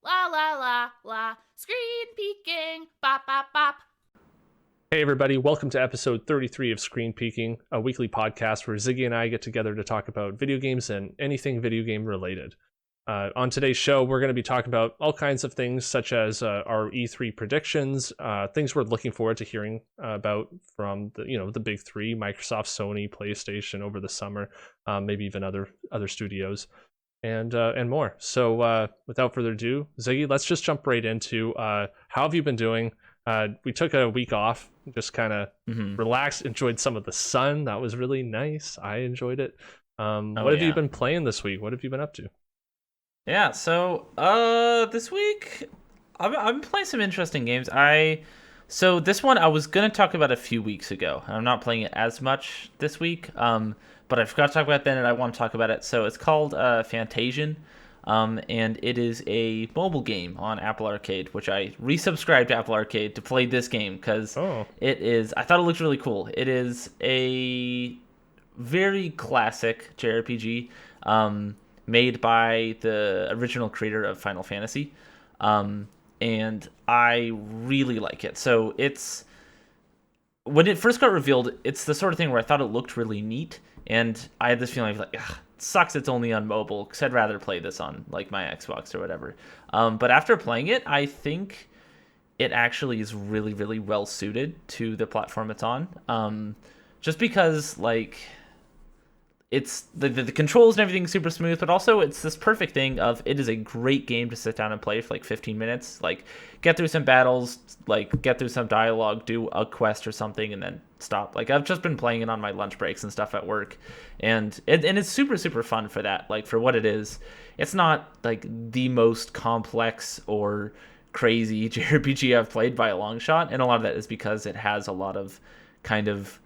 La la la la. Screen peeking. Bop bop bop. Hey, everybody, welcome to episode 33 of Screen Peeking, a weekly podcast where Ziggy and I get together to talk about video games and anything video game related. On today's show, we're going to be talking about all kinds of things, such as our E3 predictions, things we're looking forward to hearing about from the big three: Microsoft, Sony, PlayStation over the summer, maybe even other studios, and more. So, without further ado, Ziggy, let's just jump right into how have you been doing? We took a week off, just kind of relaxed, enjoyed some of the sun. That was really nice. I enjoyed it. What have you been playing this week? What have you been up to? Yeah, so this week I've been playing some interesting games. So this one I was gonna talk about a few weeks ago. I'm not playing it as much this week, but I forgot to talk about it then, and I want to talk about it. So it's called Fantasian, and it is a mobile game on Apple Arcade, which I resubscribed to Apple Arcade to play this game because it is. I thought it looked really cool. It is a very classic JRPG. Made by the original creator of Final Fantasy. And I really like it. So when it first got revealed, it's the sort of thing where I thought it looked really neat. And I had this feeling like, it sucks it's only on mobile, because I'd rather play this on like my Xbox or whatever. But after playing it, I think it actually is really, really well suited to the platform it's on. Just because it's the controls and everything super smooth, but also it's this perfect thing of it is a great game to sit down and play for like 15 minutes, like get through some battles, like get through some dialogue, do a quest or something, and then stop. Like I've just been playing it on my lunch breaks and stuff at work, and it's super super fun for that. Like for what it is, it's not like the most complex or crazy JRPG I've played by a long shot, and a lot of that is because it has a lot of kind of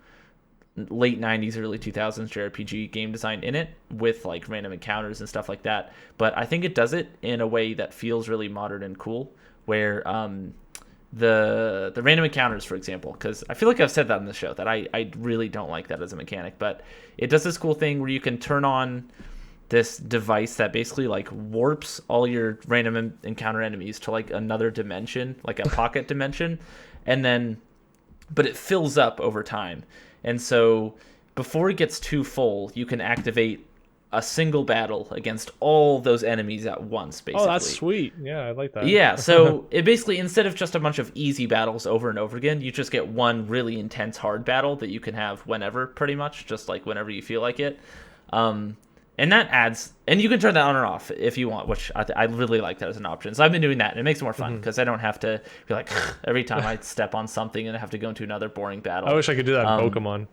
late 90s early 2000s JRPG game design in it with like random encounters and stuff like that, but I think it does it in a way that feels really modern and cool, where the random encounters, for example, because I feel like I've said that in the show that I really don't like that as a mechanic, but it does this cool thing where you can turn on this device that basically like warps all your random encounter enemies to like another dimension, like a pocket dimension, and then but it fills up over time. And so before it gets too full, you can activate a single battle against all those enemies at once, basically. Oh, that's sweet. Yeah, I like that. Yeah, so it basically, instead of just a bunch of easy battles over and over again, you just get one really intense hard battle that you can have whenever, pretty much, just like whenever you feel like it. And that adds, and you can turn that on or off if you want, which I really like that as an option. So I've been doing that, and it makes it more fun because I don't have to be like every time I step on something and I have to go into another boring battle. I wish I could do that in Pokemon.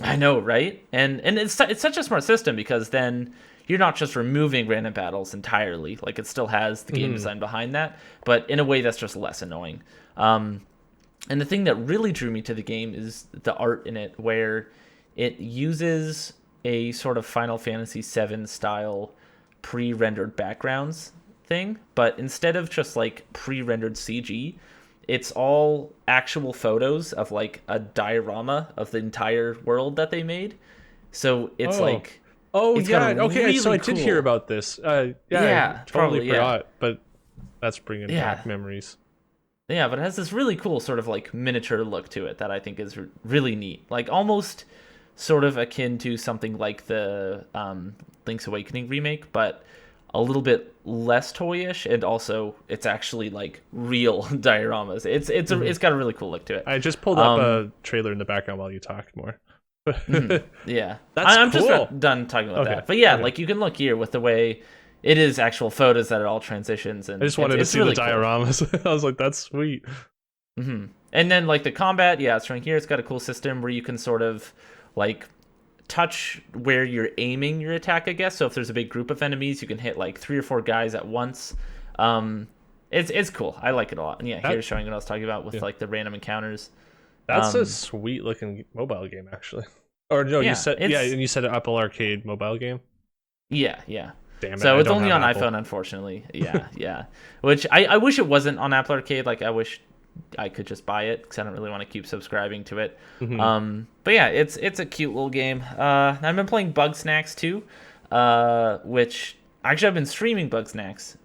I know, right? And it's such a smart system because then you're not just removing random battles entirely. Like it still has the game design behind that, but in a way that's just less annoying. And the thing that really drew me to the game is the art in it, where it uses a sort of Final Fantasy VII style pre-rendered backgrounds thing, but instead of just like pre-rendered CG, it's all actual photos of like a diorama of the entire world that they made. So it's it's yeah, okay. really so I did hear about this. I totally forgot, but that's bringing back memories. Yeah, but it has this really cool sort of like miniature look to it that I think is really neat. Like almost sort of akin to something like the Link's Awakening remake, but a little bit less toyish, and also it's actually like real dioramas. It's got a really cool look to it. I just pulled up a trailer in the background while you talked more. Yeah, I'm just not done talking about that. But yeah, like you can look here with the way it is actual photos that it all transitions, and I just wanted to see really the dioramas. Cool. I was like, that's sweet. And then like the combat, yeah, it's right here. It's got a cool system where you can sort of like touch where you're aiming your attack, I guess. So if there's a big group of enemies, you can hit like 3 or 4 guys at once. It's cool. I like it a lot. And yeah, here's showing what I was talking about with like the random encounters. That's a sweet looking mobile game, actually. Or no, you said and you said an Apple Arcade mobile game. Yeah. Damn it, so it's only on iPhone, unfortunately. Yeah. Which I wish it wasn't on Apple Arcade. Like I wish I could just buy it because I don't really want to keep subscribing to it. But yeah, it's a cute little game. I've been playing Bug Snacks too, which Actually, I've been streaming Bugsnax,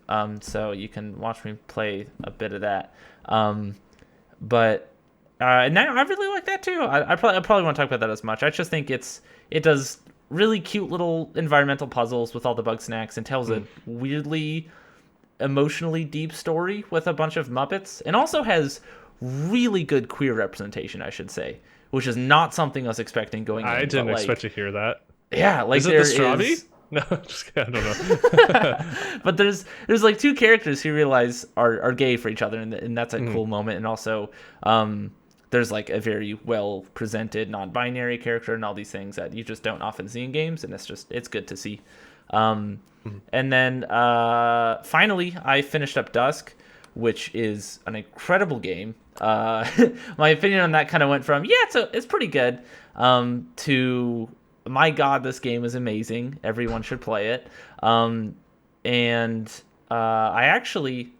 so you can watch me play a bit of that. But now I really like that too. I probably won't talk about that as much. I just think it does really cute little environmental puzzles with all the Bugsnax and tells a weirdly emotionally deep story with a bunch of Muppets, and also has really good queer representation, I should say, which is not something I was expecting going in. I didn't expect to hear that. Yeah, like is it there the Strawby? is. No, just kidding, I don't know. But there's like two characters who realize are gay for each other, and that's a cool moment. And also, there's like a very well presented non-binary character and all these things that you just don't often see in games, and it's good to see. And then finally, I finished up Dusk, which is an incredible game. My opinion on that kind of went from it's pretty good to my god, this game is amazing. Everyone should play it. And I actually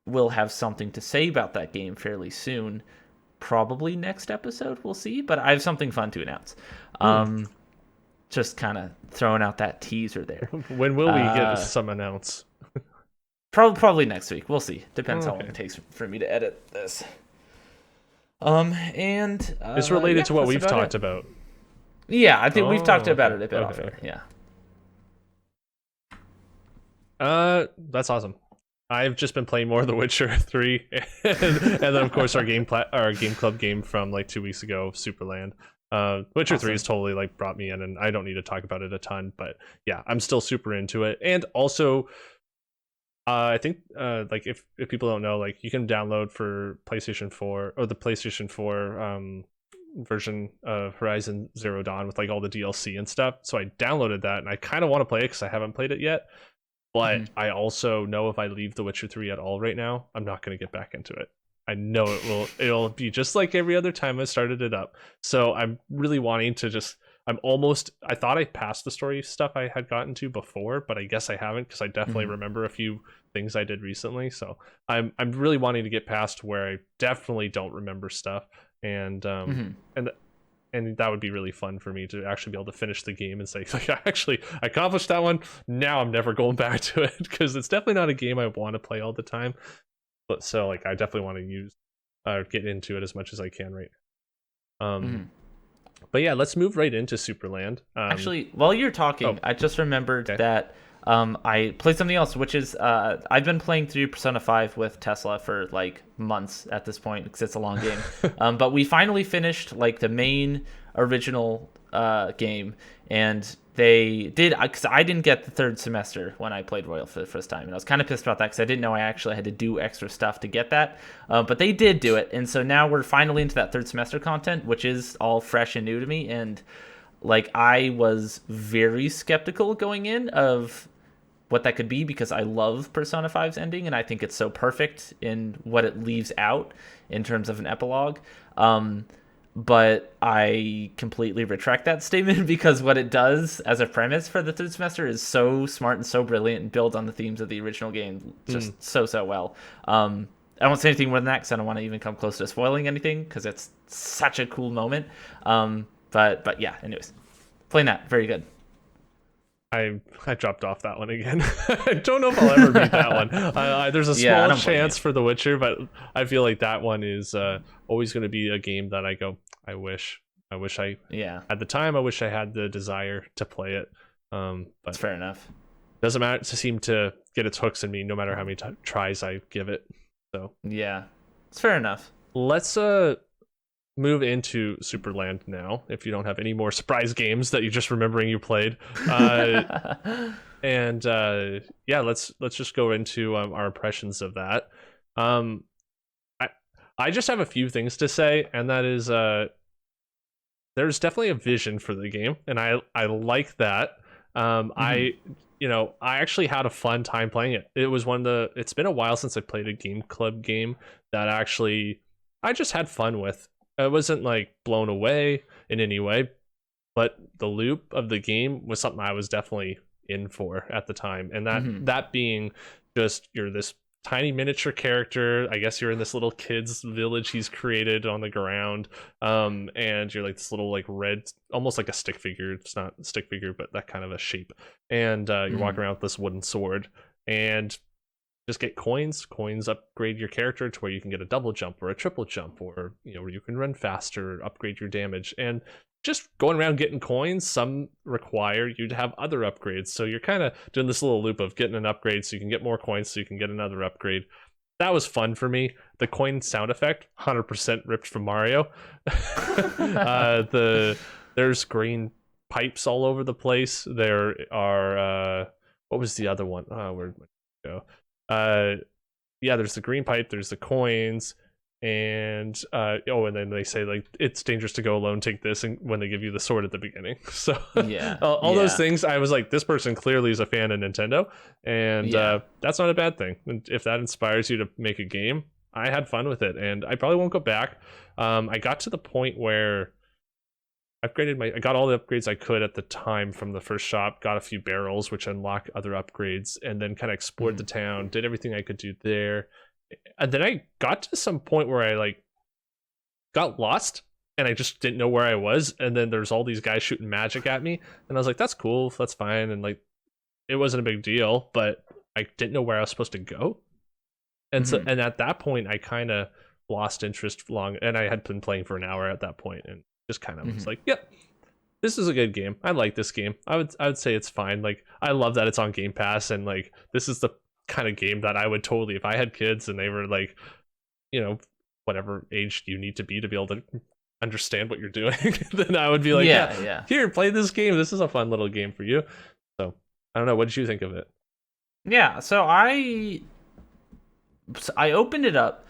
will have something to say about that game fairly soon. Probably next episode, we'll see. But I have something fun to announce. Just kind of throwing out that teaser there. When will we get some announce? Probably next week. We'll see. Depends how long it takes for me to edit this. And it's related to what we've talked about. Yeah, I think we've talked about it a bit off air. Yeah. That's awesome. I've just been playing more of The Witcher 3, and then of course our game club game from like 2 weeks ago, Superland. Witcher awesome. 3 has totally like brought me in, and I don't need to talk about it a ton, but yeah, I'm still super into it. And also, I think like if people don't know, like you can download for PlayStation 4 or the PlayStation 4 version of Horizon Zero Dawn with like all the DLC and stuff. So I downloaded that, and I kind of want to play it because I haven't played it yet. But I also know if I leave The Witcher 3 at all right now, I'm not going to get back into it. I know it'll be just like every other time I started it up. So I'm really wanting to I thought I passed the story stuff I had gotten to before, but I guess I haven't, because I definitely remember a few things I did recently. So I'm really wanting to get past where I definitely don't remember stuff. And and that would be really fun for me to actually be able to finish the game and say, like, I accomplished that one. Now I'm never going back to it, because it's definitely not a game I want to play all the time. But so like I definitely want to get into it as much as I can right now. But yeah, let's move right into Superland. Actually, while you're talking, I just remembered that I played something else, which is I've been playing through Persona 5 with Tesla for like months at this point, because it's a long game. But we finally finished like the main original game, and they did, because I didn't get the third semester when I played Royal for the first time, and I was kind of pissed about that because I didn't know I actually had to do extra stuff to get that. But they did do it, and so now we're finally into that third semester content, which is all fresh and new to me. And like I was very skeptical going in of what that could be, because I love Persona 5's ending, and I think it's so perfect in what it leaves out in terms of an epilogue. But I completely retract that statement, because what it does as a premise for the third semester is so smart and so brilliant, and builds on the themes of the original game just so well. I won't say anything more than that, because I don't want to even come close to spoiling anything, because it's such a cool moment. But yeah, anyways, playing that, very good. I dropped off that one again. I don't know if I'll ever beat that one. There's a small chance for The Witcher, but I feel like that one is always going to be a game that I go, I wish I at the time, I wish I had the desire to play it. But that's fair enough. Doesn't matter to seem to get its hooks in me, no matter how many tries I give it. So yeah, it's fair enough. Let's move into Superland now, if you don't have any more surprise games that you're just remembering you played. And yeah, let's just go into our impressions of that. I just have a few things to say, and that is there's definitely a vision for the game, and I like that. I actually had a fun time playing it. It was it's been a while since I played a game club game that actually I just had fun with. I wasn't like blown away in any way, but the loop of the game was something I was definitely in for at the time. And that being just, you're this tiny miniature character. I guess you're in this little kid's village he's created on the ground, and you're like this little like red, almost like a stick figure. It's not a stick figure, but that kind of a shape. And you're walking around with this wooden sword, and just get coins. Coins upgrade your character to where you can get a double jump or a triple jump, or where you can run faster, upgrade your damage, and just going around getting coins. Some require you to have other upgrades, so you're kind of doing this little loop of getting an upgrade so you can get more coins so you can get another upgrade. That was fun for me. The coin sound effect, 100% ripped from Mario. There's green pipes all over the place. There are what was the other one? Where'd it go? There's the green pipe, there's the coins, and and then they say like it's dangerous to go alone, take this, and when they give you the sword at the beginning. So all those things, I was like, this person clearly is a fan of Nintendo, and that's not a bad thing. And if that inspires you to make a game, I had fun with it, and I probably won't go back. I got to the point where I got all the upgrades I could at the time from the first shop, got a few barrels which unlock other upgrades, and then kind of explored the town, did everything I could do there. And then I got to some point where I like got lost and I just didn't know where I was, and then there's all these guys shooting magic at me, and I was like, that's cool, that's fine, and like it wasn't a big deal, but I didn't know where I was supposed to go. And so at that point I kind of lost interest and I had been playing for an hour at that point, and just kind of was like, yep, this is a good game. I like this game. I would say it's fine. Like, I love that it's on Game Pass, and like this is the kind of game that I would totally, if I had kids and they were like, whatever age you need to be able to understand what you're doing, then I would be like, yeah, here, play this game. This is a fun little game for you. So I don't know. What did you think of it? Yeah, so I opened it up.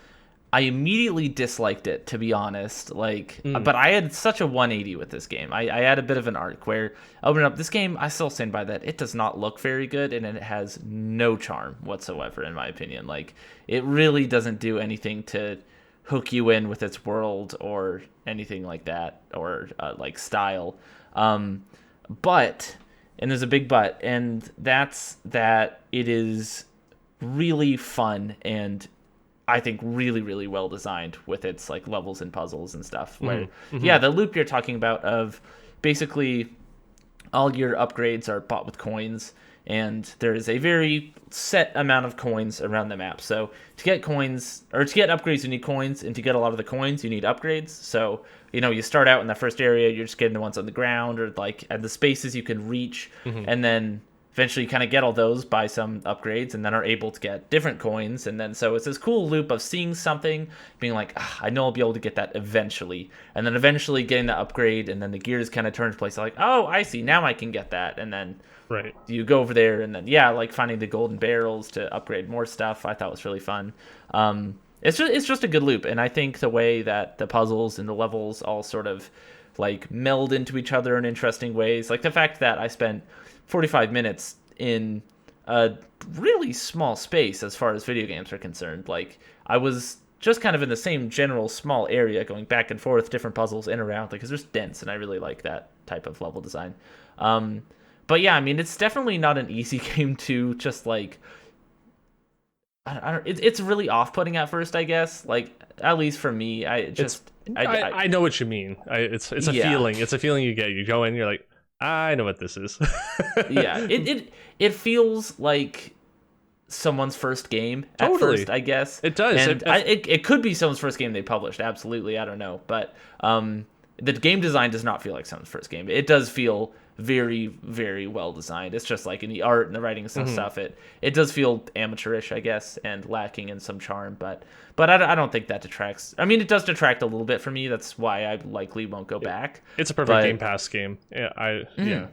I immediately disliked it, to be honest. But I had such a 180 with this game. I had a bit of an arc where I opened up this game. I still stand by that. It does not look very good, and it has no charm whatsoever, in my opinion. Like, it really doesn't do anything to hook you in with its world or anything like that, or like style. But, and there's a big but, and that's that it is really fun and I think really, really well designed with its like levels and puzzles and stuff. Where, the loop you're talking about of basically all your upgrades are bought with coins, and there is a very set amount of coins around the map. So to get coins, or to get upgrades, you need coins, and to get a lot of the coins, you need upgrades. So, you start out in the first area, you're just getting the ones on the ground, or like at the spaces you can reach, and then eventually you kind of get all those, buy some upgrades, and then are able to get different coins. And then so it's this cool loop of seeing something, being like, I know I'll be able to get that eventually. And then eventually getting the upgrade, and then the gears kind of turn to place. Like, oh, I see, now I can get that. And then you go over there, and then, like finding the golden barrels to upgrade more stuff, I thought was really fun. It's just a good loop. And I think the way that the puzzles and the levels all sort of like meld into each other in interesting ways. Like the fact that I spent 45 minutes in a really small space as far as video games are concerned. Like, I was just kind of in the same general small area going back and forth, different puzzles in and around, because it's just dense, and I really like that type of level design. But yeah, I mean, it's definitely not an easy game to just like, it's really off-putting at first, I guess. Like, at least for me, I know what you mean. It's a feeling. It's a feeling you get. You go in, you're like, I know what this is. Yeah, it feels like someone's first game at first, I guess. It does. And it could be someone's first game they published. Absolutely, I don't know. But the game design does not feel like someone's first game. It does feel very, very well designed. It's just like in the art and the writing and stuff. It does feel amateurish, I guess, and lacking in some charm. But I don't think that detracts. I mean, it does detract a little bit for me. That's why I likely won't go back. It's a perfect Game Pass game. Yeah, yeah.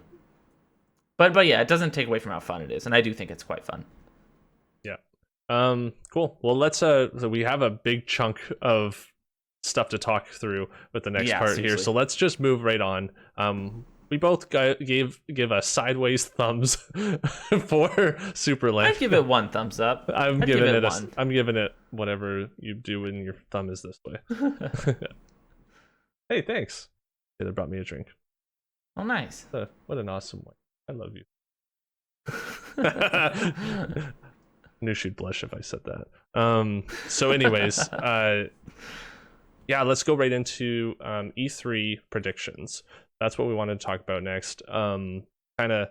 But yeah, it doesn't take away from how fun it is, and I do think it's quite fun. Yeah. Cool. Well, let's so we have a big chunk of stuff to talk through with the next part here. So let's just move right on. We both give a sideways thumbs for Supra Length. I'd give it one thumbs up. I'm giving it whatever you do when your thumb is this way. Hey, thanks. They brought me a drink. Oh, nice. What an awesome one. I love you. knew she'd blush if I said that. So anyways, yeah, let's go right into E3 predictions. That's what we wanted to talk about next. Kind of,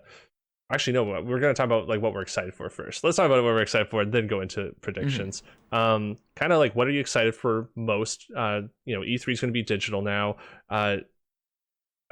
actually, no, we're going to talk about like what we're excited for first. Let's talk about what we're excited for, and then go into predictions. Kind of like, what are you excited for most? E3 is going to be digital now.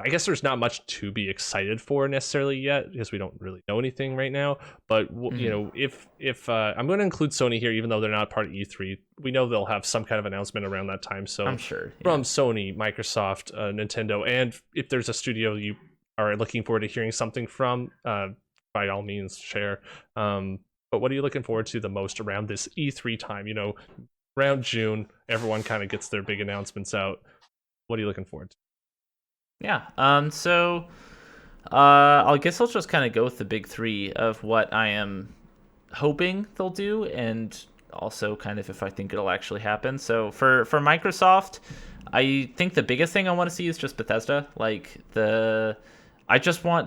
I guess there's not much to be excited for necessarily yet because we don't really know anything right now. But if I'm going to include Sony here, even though they're not part of E3, we know they'll have some kind of announcement around that time. So I'm sure from Sony, Microsoft, Nintendo, and if there's a studio you are looking forward to hearing something from, by all means, share. But what are you looking forward to the most around this E3 time? Around June, everyone kind of gets their big announcements out. What are you looking forward to? Yeah. I guess I'll just kind of go with the big three of what I am hoping they'll do, and also kind of if I think it'll actually happen. So for Microsoft, I think the biggest thing I want to see is just Bethesda.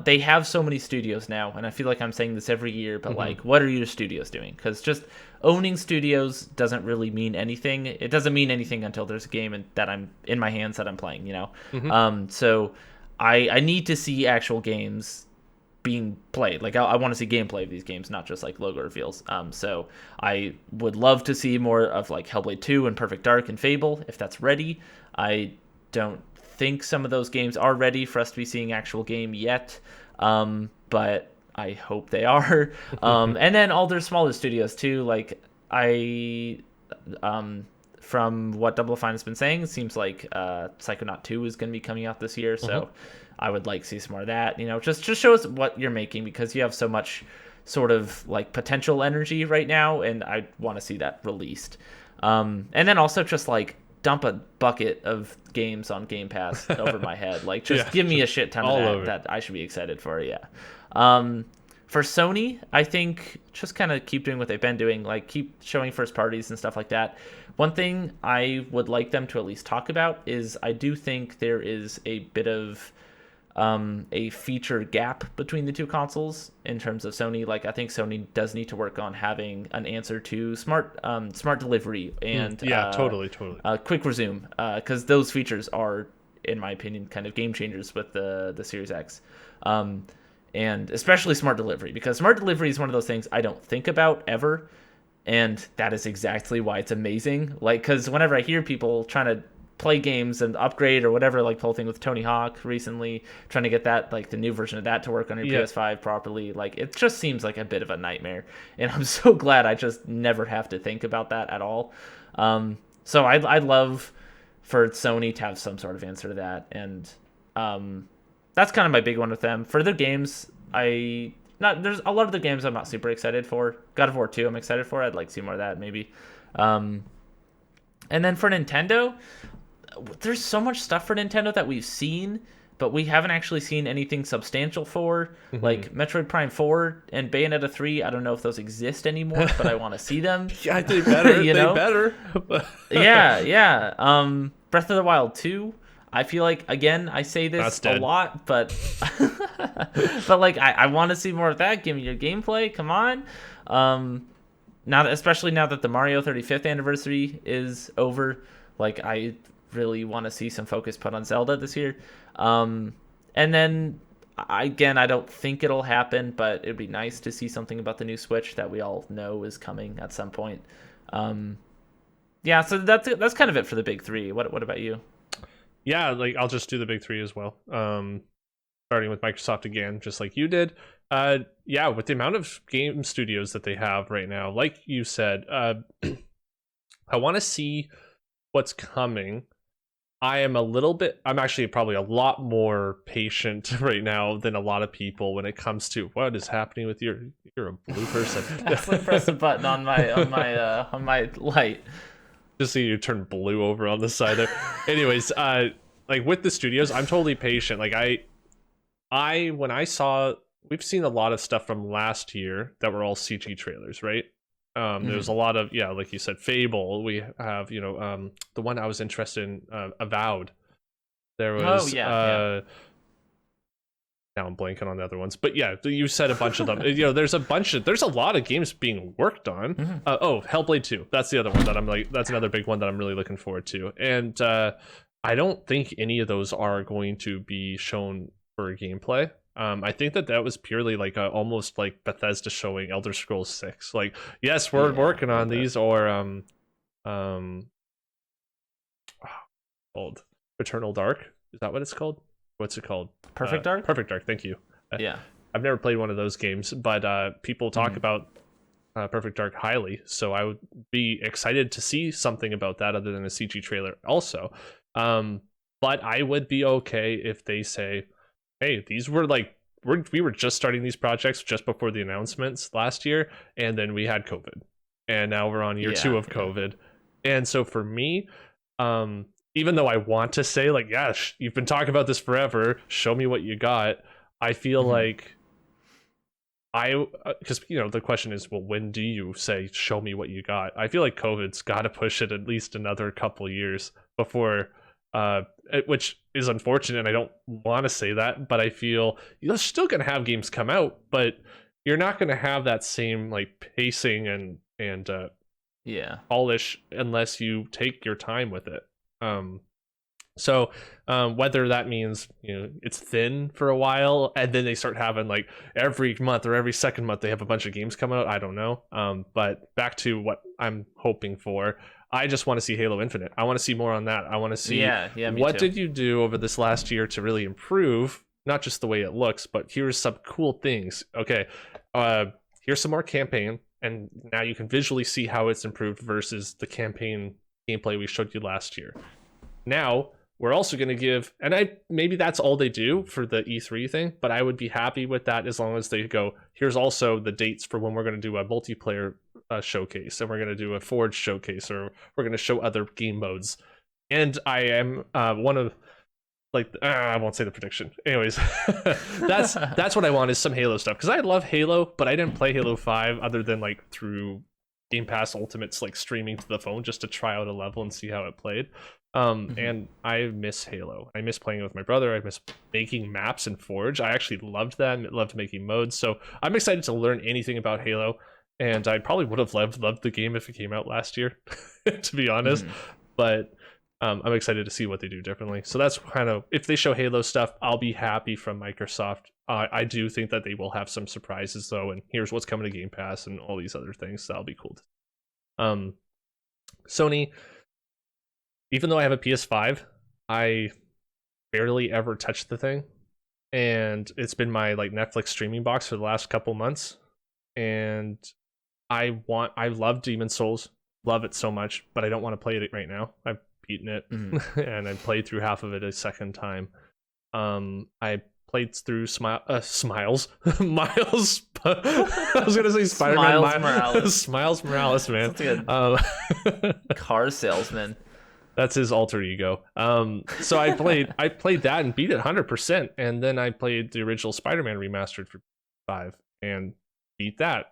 They have so many studios now, and I feel like I'm saying this every year, but like, what are your studios doing? Because just owning studios doesn't really mean anything. It doesn't mean anything until there's a game that I'm in my hands that I'm playing, So I need to see actual games being played. Like, I want to see gameplay of these games, not just like logo reveals. So I would love to see more of like Hellblade 2 and Perfect Dark and Fable if that's ready. I don't think some of those games are ready for us to be seeing actual game yet, but I hope they are. And then all their smaller studios too. Like from what Double Fine has been saying, it seems like Psychonaut 2 is going to be coming out this year, so I would like to see some more of that. Just show us what you're making, because you have so much sort of like potential energy right now, and I want to see that released. And then also just like dump a bucket of games on Game Pass over my head. Like, just give me a shit ton of that I should be excited for. Yeah. For Sony, I think just kind of keep doing what they've been doing, like keep showing first parties and stuff like that. One thing I would like them to at least talk about is I do think there is a bit of a feature gap between the two consoles in terms of Sony. Like, I think Sony does need to work on having an answer to smart delivery and totally quick resume, because those features are, in my opinion, kind of game changers with the Series X, and especially smart delivery, because smart delivery is one of those things I don't think about ever, and that is exactly why it's amazing. Like, because whenever I hear people trying to play games and upgrade or whatever, like the whole thing with Tony Hawk recently, trying to get that, like the new version of that to work on your PS5 properly, like it just seems like a bit of a nightmare, and I'm so glad I just never have to think about that at all. So I'd love for Sony to have some sort of answer to that, and that's kind of my big one with them. For their games, there's a lot of the games I'm not super excited for. God of War 2 I'm excited for. I'd like to see more of that maybe. And then for Nintendo, there's so much stuff for Nintendo that we've seen, but we haven't actually seen anything substantial for. Like Metroid Prime 4 and Bayonetta 3, I don't know if those exist anymore, but I want to see them. Yeah, they better. They better. yeah. Breath of the Wild 2, I feel like, again, I say this a lot, but but like I want to see more of that. Give me your gameplay. Come on. Especially now that the Mario 35th anniversary is over, like I really want to see some focus put on Zelda this year. And then I don't think it'll happen, but it'd be nice to see something about the new Switch that we all know is coming at some point. So that's kind of it for the big three. What about you? Yeah, like I'll just do the big three as well. Starting with Microsoft again, just like you did. With the amount of game studios that they have right now, like you said, I want to see what's coming. I'm actually probably a lot more patient right now than a lot of people when it comes to what is happening with you're a blue person. Actually press a button on my light. Just so you turn blue over on the side there. Anyways, like with the studios, I'm totally patient. Like we've seen a lot of stuff from last year that were all CG trailers, right? There's a lot of, like you said, Fable. We have, the one I was interested in, Avowed. There was now I'm blanking on the other ones, but yeah, you said a bunch of them. There's a lot of games being worked on. Hellblade 2, that's the other one that I'm like, that's another big one that I'm really looking forward to. And I don't think any of those are going to be shown for gameplay. I think that was purely like almost like Bethesda showing Elder Scrolls 6. Like, yes, we're working on these, or called Eternal Dark. Is that what it's called? What's it called? Perfect Dark? Perfect Dark, thank you. Yeah. I've never played one of those games, but people talk about Perfect Dark highly, so I would be excited to see something about that other than a CG trailer also. But I would be okay if they say, hey, these were like, we were just starting these projects just before the announcements last year, and then we had COVID. And now we're on year 2 of COVID. And so for me, even though I want to say, like, yeah, you've been talking about this forever, show me what you got, I feel like because the question is, well, when do you say show me what you got? I feel like COVID's got to push it at least another couple years before, which is unfortunate, and I don't want to say that, but I feel you're still gonna have games come out, but you're not gonna have that same like pacing and polish unless you take your time with it. So whether that means it's thin for a while and then they start having like every month or every second month they have a bunch of games coming out, I don't know. But back to what I'm hoping for, I just want to see Halo Infinite. I want to see more on that. I want to see what did you do over this last year to really improve not just the way it looks, but here's some cool things. Okay, here's some more campaign, and now you can visually see how it's improved versus the campaign gameplay we showed you last year. Now we're also going to give, and maybe that's all they do for the E3 thing, but I would be happy with that as long as they go, here's also the dates for when we're going to do a multiplayer showcase, and we're going to do a Forge showcase, or we're going to show other game modes. And I am one of, like, I won't say the prediction. Anyways, that's what I want, is some Halo stuff, because I love Halo, but I didn't play Halo 5 other than like through Game Pass Ultimate's like streaming to the phone just to try out a level and see how it played. And I miss Halo. I miss playing it with my brother. I miss making maps in Forge. I actually loved that and loved making modes. So I'm excited to learn anything about Halo. And I probably would have loved the game if it came out last year, to be honest. But I'm excited to see what they do differently. So that's kind of, if they show Halo stuff, I'll be happy from Microsoft. I do think that they will have some surprises though, and here's what's coming to Game Pass and all these other things. So that'll be cool. Sony, even though I have a PS5, I barely ever touched the thing, and it's been my like Netflix streaming box for the last couple months. And I love Demon Souls, love it so much, but I don't want to play it right now. I've beaten it and I played through half of it a second time. I played through Miles. I was gonna say Spider-Man. Miles Morales, man. Like a car salesman. That's his alter ego. So I played that and beat it 100%, and then I played the original Spider-Man remastered for 5 and beat that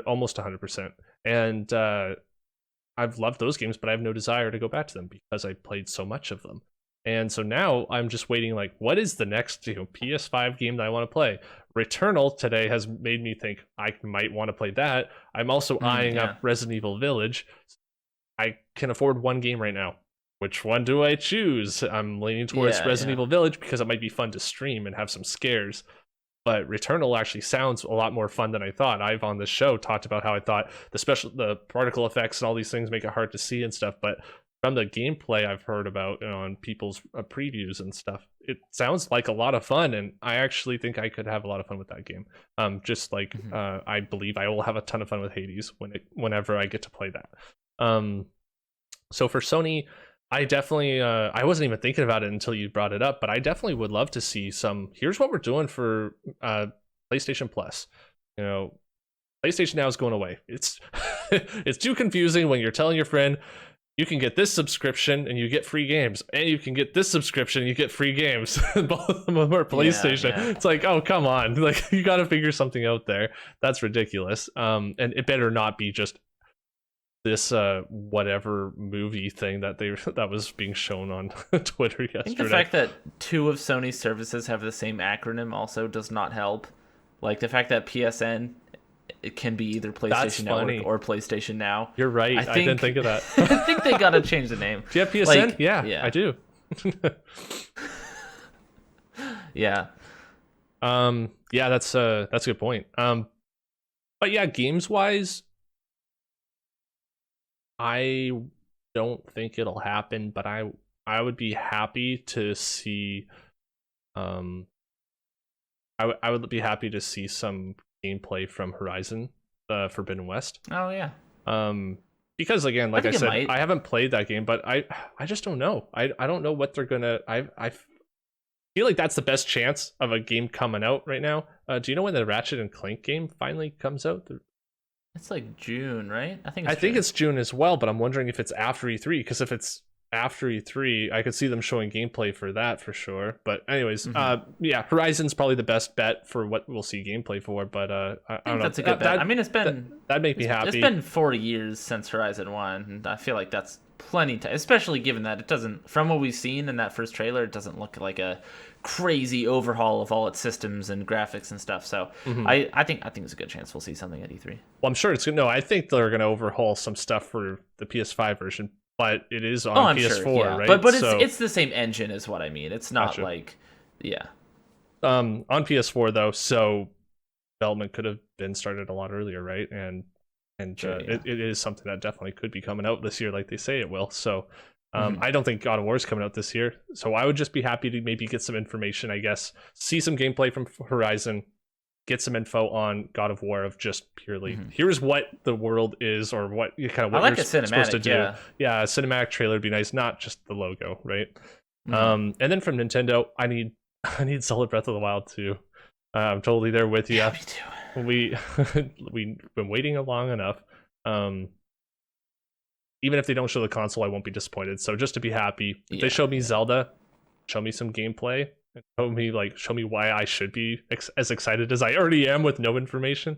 almost 100%. And I've loved those games, but I have no desire to go back to them because I played so much of them. And so now I'm just waiting, like, what is the next PS5 game that I want to play? Returnal today has made me think I might want to play that. I'm also eyeing up Resident Evil Village. I can afford one game right now. Which one do I choose? I'm leaning towards Resident Evil Village because it might be fun to stream and have some scares. But Returnal actually sounds a lot more fun than I thought. I've on this show talked about how I thought the particle effects and all these things make it hard to see and stuff. But from the gameplay I've heard about on people's previews and stuff, it sounds like a lot of fun. And I actually think I could have a lot of fun with that game. Just like I believe I will have a ton of fun with Hades whenever I get to play that. So for Sony, I definitely I wasn't even thinking about it until you brought it up, but I definitely would love to see some, here's what we're doing for PlayStation Plus. PlayStation Now is going away. It's it's too confusing when you're telling your friend you can get this subscription and you get free games, and you can get this subscription and you get free games. Both of them are PlayStation. Yeah. It's like, oh, come on. Like, you got to figure something out there. That's ridiculous. And it better not be just this whatever movie thing that was being shown on Twitter yesterday. I think the fact that 2 of Sony's services have the same acronym also does not help. Like the fact that PSN, it can be either PlayStation Network or PlayStation Now. You're right. I didn't think of that. I think they gotta change the name. Do you have PSN? Yeah, I do. Yeah. Yeah, that's a good point. But yeah, games wise, I don't think it'll happen, but I would be happy to see I would be happy to see some gameplay from Horizon Forbidden West. Oh yeah. Because again, like I said, I haven't played that game, but I just don't know. I don't know what they're gonna. I feel like that's the best chance of a game coming out right now. Do you know when the Ratchet and Clank game finally comes out? It's like June, right? I think it's June as well, but I'm wondering if it's after E3, because if it's after E3, I could see them showing gameplay for that for sure. But anyways, yeah, Horizon's probably the best bet for what we'll see gameplay for, but I don't know. That's a good bet. I mean, that'd make me happy. It's been 4 years since Horizon 1, and I feel like that's plenty time, especially given that it doesn't, from what we've seen in that first trailer, it doesn't look like a crazy overhaul of all its systems and graphics and stuff. So I think there's a good chance we'll see something at E3. Well, I'm sure it's gonna. No, I think they're gonna overhaul some stuff for the PS5 version, but it is on PS4, sure, yeah. right? But it's the same engine, is what I mean. It's not like, yeah. On PS4 though, so development could have been started a lot earlier, right? And sure, yeah. it is something that definitely could be coming out this year, like they say it will. So I don't think God of War is coming out this year. So I would just be happy to maybe get some information, I guess, see some gameplay from Horizon, get some info on God of War of just purely here's what the world is, or what kind of what you're supposed to do. Yeah, a cinematic trailer would be nice, not just the logo, right? And then from Nintendo, I need Zelda Breath of the Wild too. I'm totally there with you. Yeah, me too. We've been waiting long enough. Even if they don't show the console, I won't be disappointed. So just to be happy, if they show me Zelda, show me some gameplay, and show me why I should be as excited as I already am with no information,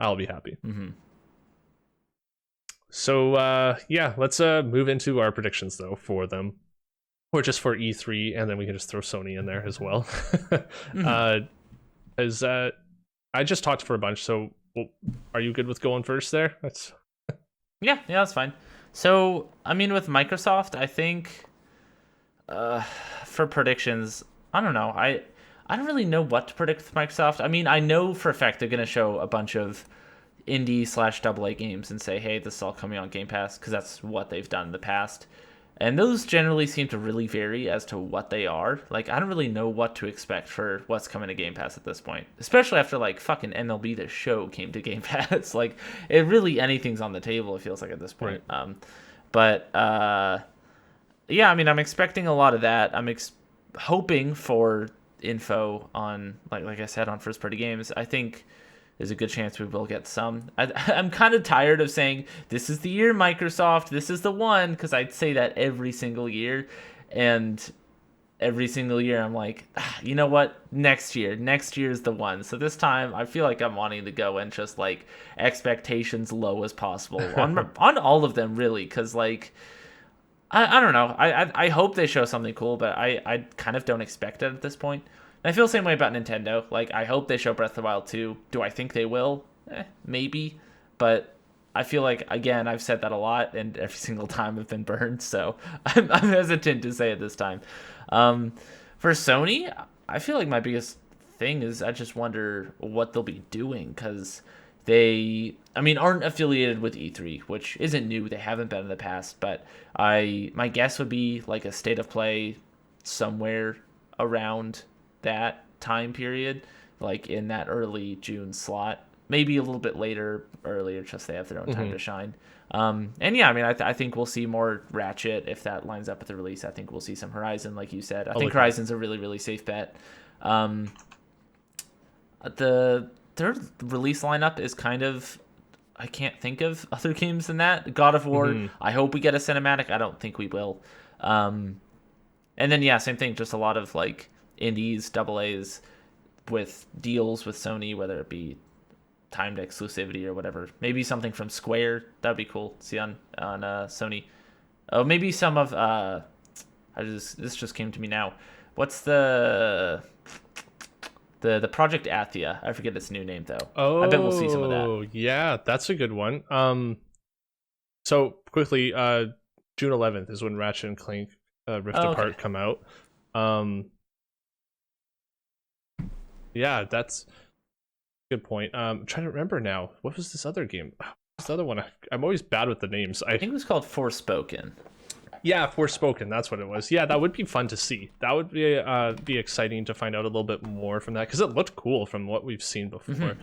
I'll be happy. So yeah, let's move into our predictions though for them, or just for E3, and then we can just throw Sony in there as well. As I just talked for a bunch, so are you good with going first there? Yeah, that's fine. So, I mean, with Microsoft, I think for predictions, I don't know. I don't really know what to predict with Microsoft. I mean, I know for a fact they're going to show a bunch of indie/AA games and say, hey, this is all coming on Game Pass, because that's what they've done in the past. And those generally seem to really vary as to what they are. Like, I don't really know what to expect for what's coming to Game Pass at this point. Especially after, like, fucking MLB The Show came to Game Pass. Like, it really, anything's on the table, it feels like, at this point. Right. Yeah, I mean, I'm expecting a lot of that. I'm hoping for info on, like I said, on first-party games. I think there's a good chance we will get some. I'm kind of tired of saying, this is the year, Microsoft, this is the one, because I'd say that every single year. And every single year I'm like, you know what, next year's the one. So this time I feel like I'm wanting to go and just like expectations low as possible on all of them, really, because like, I don't know. I hope they show something cool, but I kind of don't expect it at this point. And I feel the same way about Nintendo. Like, I hope they show Breath of the Wild 2. Do I think they will? Maybe. But I feel like, again, I've said that a lot, and every single time I've been burned, so I'm hesitant to say it this time. For Sony, I feel like my biggest thing is I just wonder what they'll be doing, because they, I mean, aren't affiliated with E3, which isn't new. They haven't been in the past, but my guess would be like a state of play somewhere around that time period, like in that early June slot, maybe a little bit earlier, just they have their own time to shine. And yeah, I mean, I think we'll see more Ratchet if that lines up with the release. I think we'll see some Horizon, like you said. I think Horizon's a really, really safe bet. Their release lineup is kind of, I can't think of other games than that. God of War, I hope we get a cinematic. I don't think we will. And then, yeah, same thing, just a lot of like indies, AA's with deals with Sony, whether it be timed exclusivity or whatever. Maybe something from Square. That'd be cool to see on Sony. Oh, maybe some of this just came to me now. What's the Project Athia? I forget its new name though. Oh, I bet we'll see some of that. Yeah, that's a good one. So quickly, June 11th is when Ratchet and Clank Rift Apart come out. Yeah, that's a good point. I'm trying to remember now. What was this other game? What's the other one? I'm always bad with the names. I think it was called Forspoken. Yeah, Forspoken. That's what it was. Yeah, that would be fun to see. That would be exciting to find out a little bit more from that because it looked cool from what we've seen before.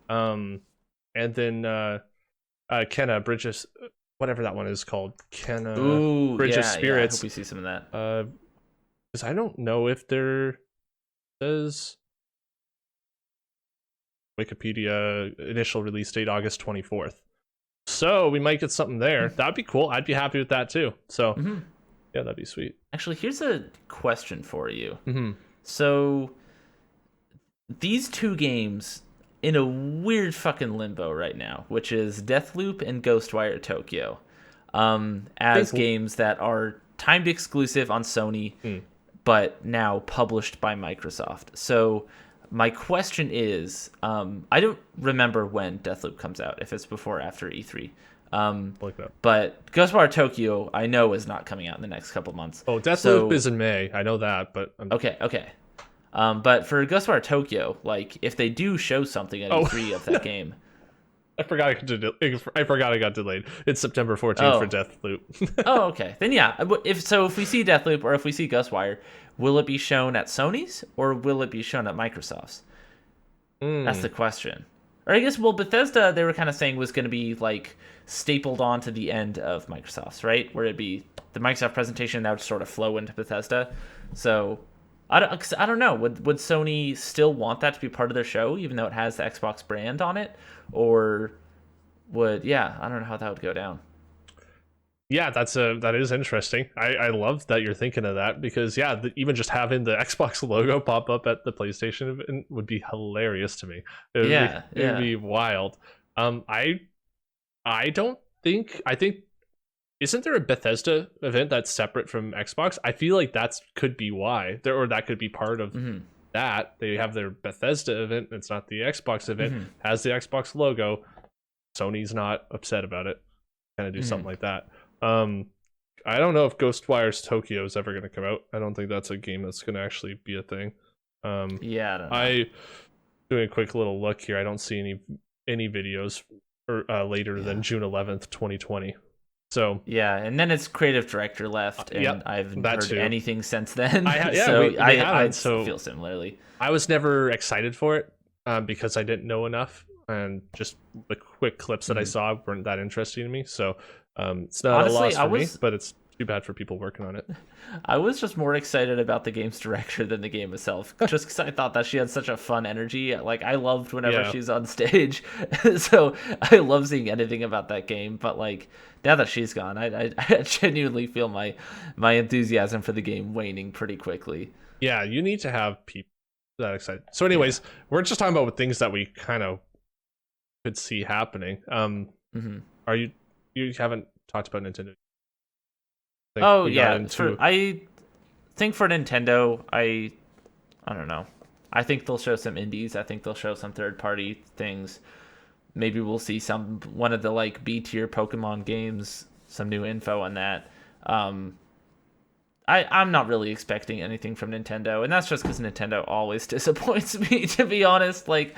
And then Kenna Bridges, whatever that one is called, Kenna Bridge of Spirits. I hope we see some of that. Because I don't know if there says Wikipedia initial release date August 24th. So we might get something there. That'd be cool. I'd be happy with that too. So yeah, that'd be sweet. Actually, here's a question for you. So these two games in a weird fucking limbo right now, which is Deathloop and Ghostwire Tokyo, as games that are timed exclusive on Sony, but now published by Microsoft. So my question is, I don't remember when Deathloop comes out, if it's before or after E3. But Ghostwire Tokyo, I know, is not coming out in the next couple months. Oh, Deathloop is in May. I know that, but... Okay. But for Ghostwire Tokyo, like, if they do show something at E3 of that game... I forgot I got delayed. It's September 14th for Deathloop. Oh, okay. Then yeah, if we see Deathloop or if we see Ghostwire, will it be shown at Sony's or will it be shown at Microsoft's? That's the question. Or I guess, well, Bethesda, they were kind of saying was going to be like stapled onto the end of Microsoft's, right? Where it'd be the Microsoft presentation that would sort of flow into Bethesda. So I don't know. Would Sony still want that to be part of their show, even though it has the Xbox brand on it? Or I don't know how that would go down. Yeah, that is interesting. I love that you're thinking of that because even just having the Xbox logo pop up at the PlayStation event would be hilarious to me. It would be wild. I think isn't there a Bethesda event that's separate from Xbox? I feel like that could be why that could be part of that. They have their Bethesda event. It's not the Xbox event. Has the Xbox logo. Sony's not upset about it. Kind of do something like that. I don't know if Ghostwire's Tokyo is ever going to come out. I don't think that's a game that's going to actually be a thing. I don't know. I doing a quick little look here. I don't see any videos later than June 11th, 2020. So yeah, and then it's creative director left, and I haven't heard anything since then. I feel similarly. I was never excited for it because I didn't know enough, and just the quick clips that I saw weren't that interesting to me. So it's not a loss for me, but it's too bad for people working on it. I was just more excited about the game's director than the game itself, just because I thought that she had such a fun energy. Like, I loved whenever she's on stage, so I love seeing anything about that game. But like, now that she's gone, I genuinely feel my enthusiasm for the game waning pretty quickly. Yeah, you need to have people that excited. So anyways, we're just talking about things that we kind of could see happening. Are you haven't talked about Nintendo? I think for Nintendo, I don't know. I think they'll show some indies. I think they'll show some third-party things. Maybe we'll see one of the like B-tier Pokemon games, some new info on that. I'm not really expecting anything from Nintendo, and that's just because Nintendo always disappoints me, to be honest. But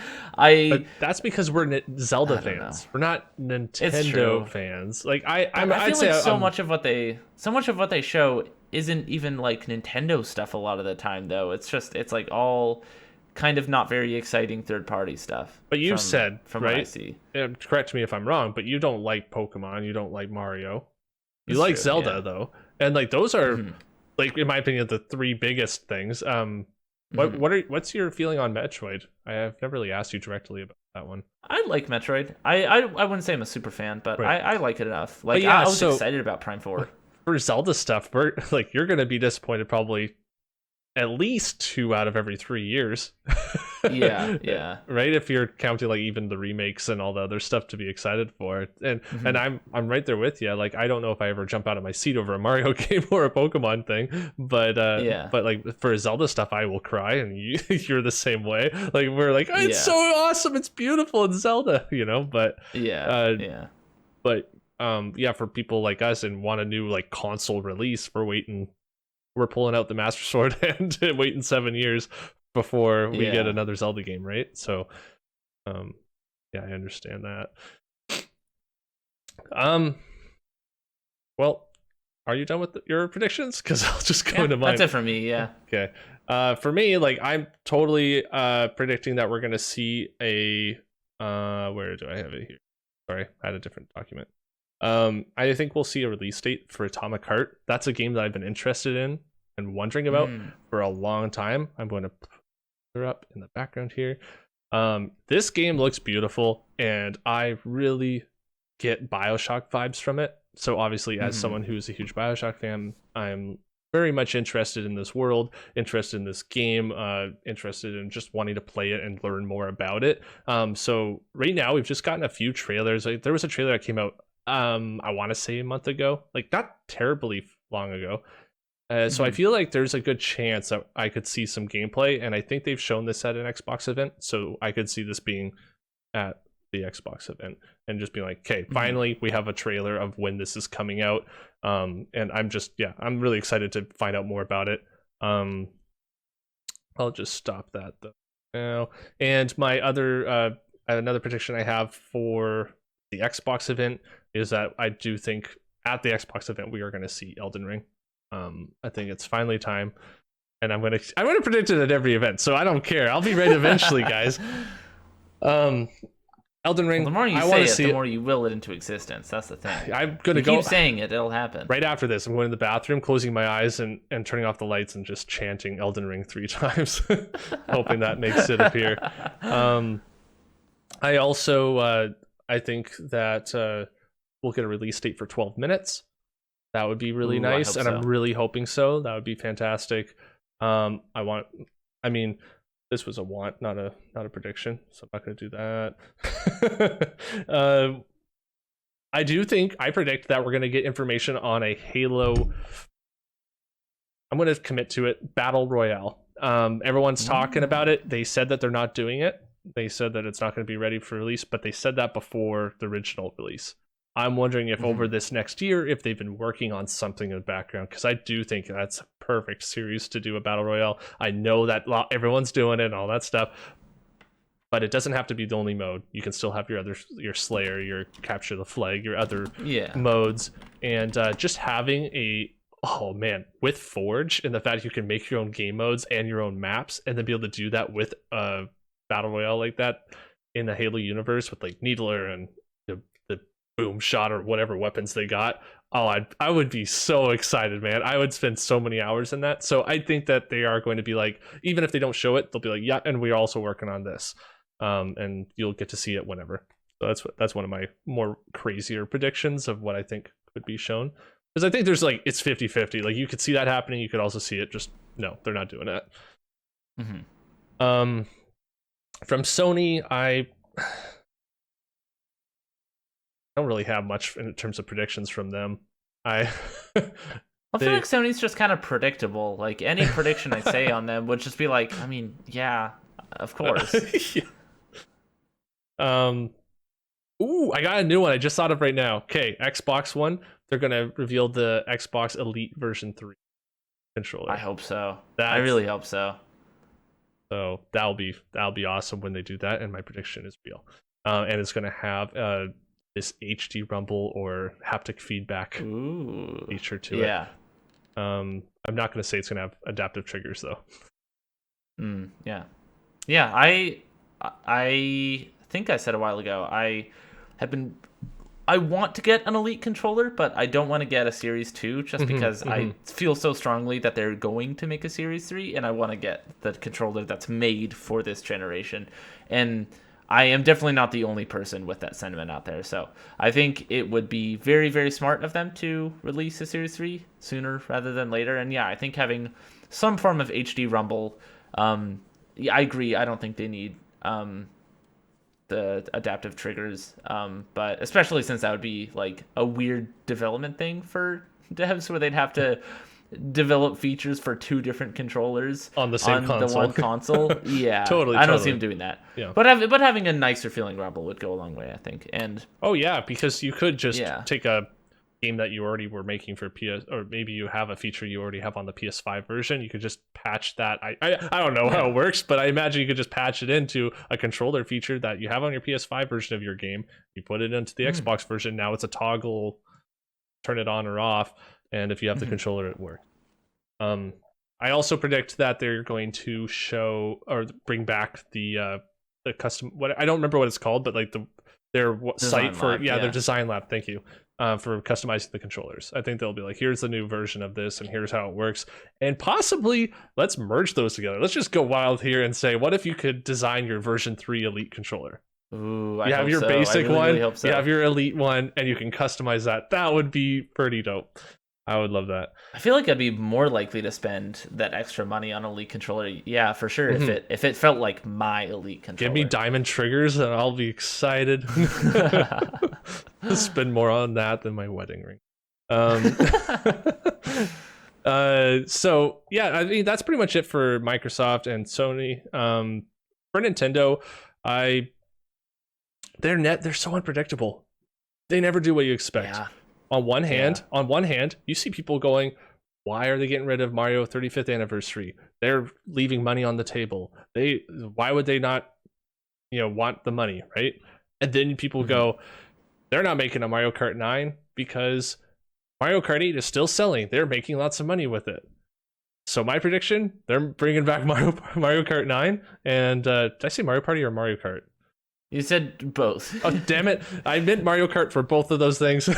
that's because we're Zelda fans. We're not Nintendo fans. Like I feel like so much of what they show isn't even like Nintendo stuff a lot of the time, though. It's like all kind of not very exciting third-party stuff. But you said, from right? What I see. Correct me if I'm wrong, but you don't like Pokemon. You don't like Mario. You like Zelda though, and like those are. Like, in my opinion, the three biggest things. What's your feeling on Metroid? I have never really asked you directly about that one. I like Metroid. I wouldn't say I'm a super fan, but I like it enough. Like, I was excited about Prime 4. For Zelda stuff, you're gonna be disappointed probably at least 2 out of every 3 years. Yeah. Right, if you're counting like even the remakes and all the other stuff to be excited for. And I'm right there with you. Like, I don't know if I ever jump out of my seat over a Mario game or a Pokemon thing, Yeah. but like for Zelda stuff I will cry, and you're the same way. Like, we're like, oh, it's Yeah. so awesome, it's beautiful in Zelda, but uh Yeah. but yeah, for people like us and want a new like console release, we're pulling out the Master Sword and waiting 7 years before we get Yeah. another Zelda game, right? So, yeah, I understand that. Well, are you done with your predictions? Because I'll just go into mine. That's it for me. Yeah. Okay. For me, like, I'm totally predicting that we're gonna see a where do I have it here? Sorry, I had a different document. I think we'll see a release date for Atomic Heart. That's a game that I've been interested in and wondering about for a long time. I'm going to put her up in the background here. This game looks beautiful, and I really get BioShock vibes from it. So obviously, as someone who's a huge BioShock fan, I'm very much interested in this world, interested in this game, interested in just wanting to play it and learn more about it. So right now, we've just gotten a few trailers. Like, there was a trailer that came out I want to say a month ago, like not terribly long ago. So I feel like there's a good chance that I could see some gameplay, and I think they've shown this at an Xbox event, so I could see this being at the Xbox event and just being like, okay, finally we have a trailer of when this is coming out. And I'm really excited to find out more about it. I'll just stop that though now. And my other another prediction I have for the Xbox event is that I do think at the Xbox event we are going to see Elden Ring. I think it's finally time, and I'm gonna predict it at every event, so I don't care. I'll be right eventually, guys. Elden Ring. Well, the more you I say it, see the more you will it into existence. That's the thing. I'm gonna keep saying it; it'll happen. Right after this, I'm going to the bathroom, closing my eyes, and turning off the lights, and just chanting Elden Ring 3 times, hoping that makes it appear. I also I think that we'll get a release date for 12 minutes. That would be really nice, and I'm really hoping so. That would be fantastic. This was a want, not a prediction, so I'm not going to do that. I predict that we're going to get information on a Halo. I'm going to commit to it. Battle Royale. Everyone's talking about it. They said that they're not doing it. They said that it's not going to be ready for release, but they said that before the original release. I'm wondering if over this next year, if they've been working on something in the background, because I do think that's a perfect series to do a Battle Royale. I know that everyone's doing it and all that stuff, but it doesn't have to be the only mode. You can still have your Slayer, your Capture the Flag, your other modes, and just having with Forge and the fact you can make your own game modes and your own maps, and then be able to do that with a Battle Royale like that in the Halo universe with like Needler and the boom shot or whatever weapons they got. I would be so excited, man. I would spend so many hours in that. So I think that they are going to be like, even if they don't show it, they'll be like, yeah, and we're also working on this. And you'll get to see it whenever. So that's one of my more crazier predictions of what I think could be shown. Because I think there's like, it's 50-50. Like, you could see that happening, you could also see it just, no, they're not doing that. From Sony, I don't really have much in terms of predictions from them. I feel like Sony's just kind of predictable. Like, any prediction I say on them would just be like, I mean, yeah, of course. Ooh, I got a new one I just thought of right now. Okay, Xbox One. They're gonna reveal the Xbox Elite version 3 controller. I hope so. I really hope so. So that'll be awesome when they do that, and my prediction is real. And it's gonna have this HD rumble or haptic feedback feature to it. I'm not going to say it's going to have adaptive triggers though. I think I said a while ago I want to get an Elite controller, but I don't want to get a Series 2 just because I feel so strongly that they're going to make a Series 3, and I want to get the controller that's made for this generation. And I am definitely not the only person with that sentiment out there. So I think it would be very, very smart of them to release a Series 3 sooner rather than later. And yeah, I think having some form of HD rumble yeah, I agree. I don't think they need the adaptive triggers, but especially since that would be like a weird development thing for devs where they'd have to develop features for two different controllers On the same the console. one console. Yeah, Totally, I don't see totally. them doing that. Yeah. But having a nicer feeling rumble would go a long way, I think. And Oh yeah, because you could just Yeah. take a game that you already were making for PS, or maybe you have a feature you already have on the PS5 version. You could just patch that. I don't know how it works, but I imagine you could just patch it into a controller feature that you have on your PS5 version of your game. You put it into the Xbox version. Now it's a toggle, turn it on or off, and if you have the controller, it works. I also predict that they're going to show or bring back the custom. What I don't remember what it's called, but like their site for lab, their design lab. Thank you. For customizing the controllers. I think they'll be like, here's the new version of this and here's how it works. And possibly let's merge those together. Let's just go wild here and say, what if you could design your version 3 Elite controller? Ooh, You have your basic one, really hope so. you have your Elite one, and you can customize that. That would be pretty dope. I would love that. I feel like I'd be more likely to spend that extra money on Elite controller. Yeah, for sure. If it felt like my Elite controller. Give me diamond triggers and I'll be excited. Spend more on that than my wedding ring. So yeah, I mean that's pretty much it for Microsoft and Sony. For Nintendo, they're so unpredictable. They never do what you expect. Yeah. On one hand, you see people going, why are they getting rid of Mario 35th anniversary? They're leaving money on the table. Why would they not, want the money, right? And then people go, they're not making a Mario Kart 9 because Mario Kart 8 is still selling. They're making lots of money with it. So my prediction, they're bringing back Mario Kart 9. And did I say Mario Party or Mario Kart? You said both. Oh, damn it. I meant Mario Kart for both of those things.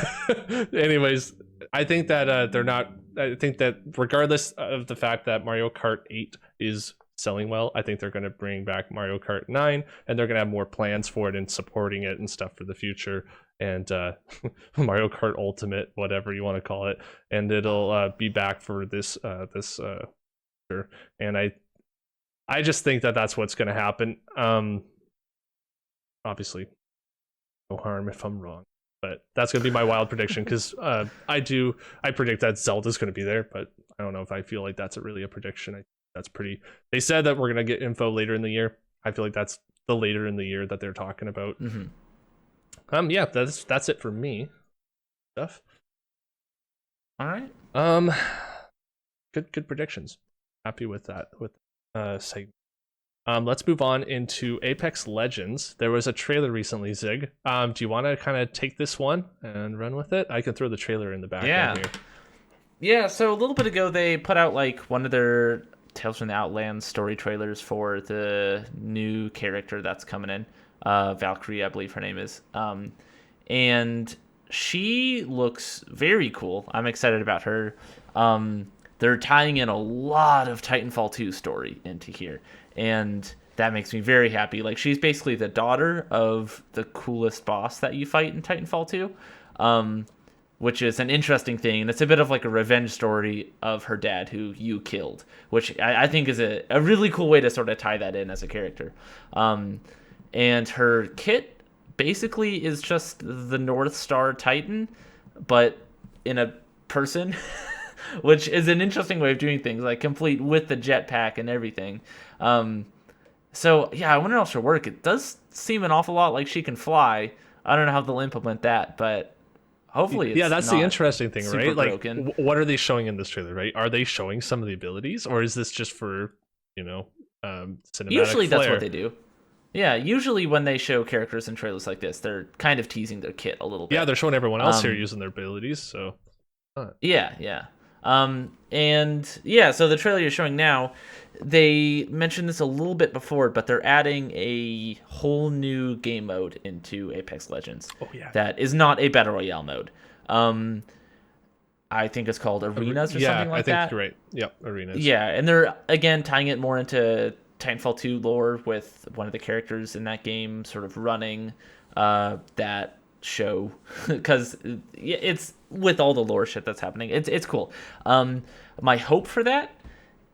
Anyways, I think that they're not. I think that regardless of the fact that Mario Kart 8 is selling well, I think they're going to bring back Mario Kart 9 and they're going to have more plans for it and supporting it and stuff for the future. And Mario Kart Ultimate, whatever you want to call it. And it'll be back for this. And I just think that that's what's going to happen. Obviously, no harm if I'm wrong, but that's going to be my wild prediction because I predict that Zelda's going to be there, but I don't know if I feel like that's really a prediction. That's pretty. They said that we're going to get info later in the year. I feel like that's the later in the year that they're talking about. Yeah, that's it for me. Stuff. All right. Good predictions. Happy with that. With segment. Let's move on into Apex Legends. There was a trailer recently, Zig. Do you want to kind of take this one and run with it? I can throw the trailer in the background here. Yeah, so a little bit ago, they put out like one of their Tales from the Outlands story trailers for the new character that's coming in. Valkyrie, I believe her name is. And she looks very cool. I'm excited about her. They're tying in a lot of Titanfall 2 story into here. And that makes me very happy. Like, she's basically the daughter of the coolest boss that you fight in Titanfall 2, which is an interesting thing. And it's a bit of like a revenge story of her dad who you killed, which I think is a really cool way to sort of tie that in as a character. And her kit basically is just the North Star Titan, but in a person, which is an interesting way of doing things, like complete with the jetpack and everything. So yeah, I wonder how she'll work. It does seem an awful lot like she can fly. I don't know how they'll implement that, but hopefully it's that's the interesting thing, right? Like, broken. What are they showing in this trailer, right? Are they showing some of the abilities, or is this just for, cinematic Usually that's flair? what they do. Yeah, usually when they show characters in trailers like this, they're kind of teasing their kit a little bit. Yeah, they're showing everyone else here using their abilities, so... Yeah. And yeah, so the trailer you're showing now, they mentioned this a little bit before, but they're adding a whole new game mode into Apex Legends. Oh, yeah. That is not a Battle Royale mode. I think it's called Arenas or something like that. Yeah, I think you're right. Yep, Arenas. Yeah, and they're, again, tying it more into Titanfall 2 lore with one of the characters in that game sort of running that show, because it's with all the lore shit that's happening. It's cool. My hope for that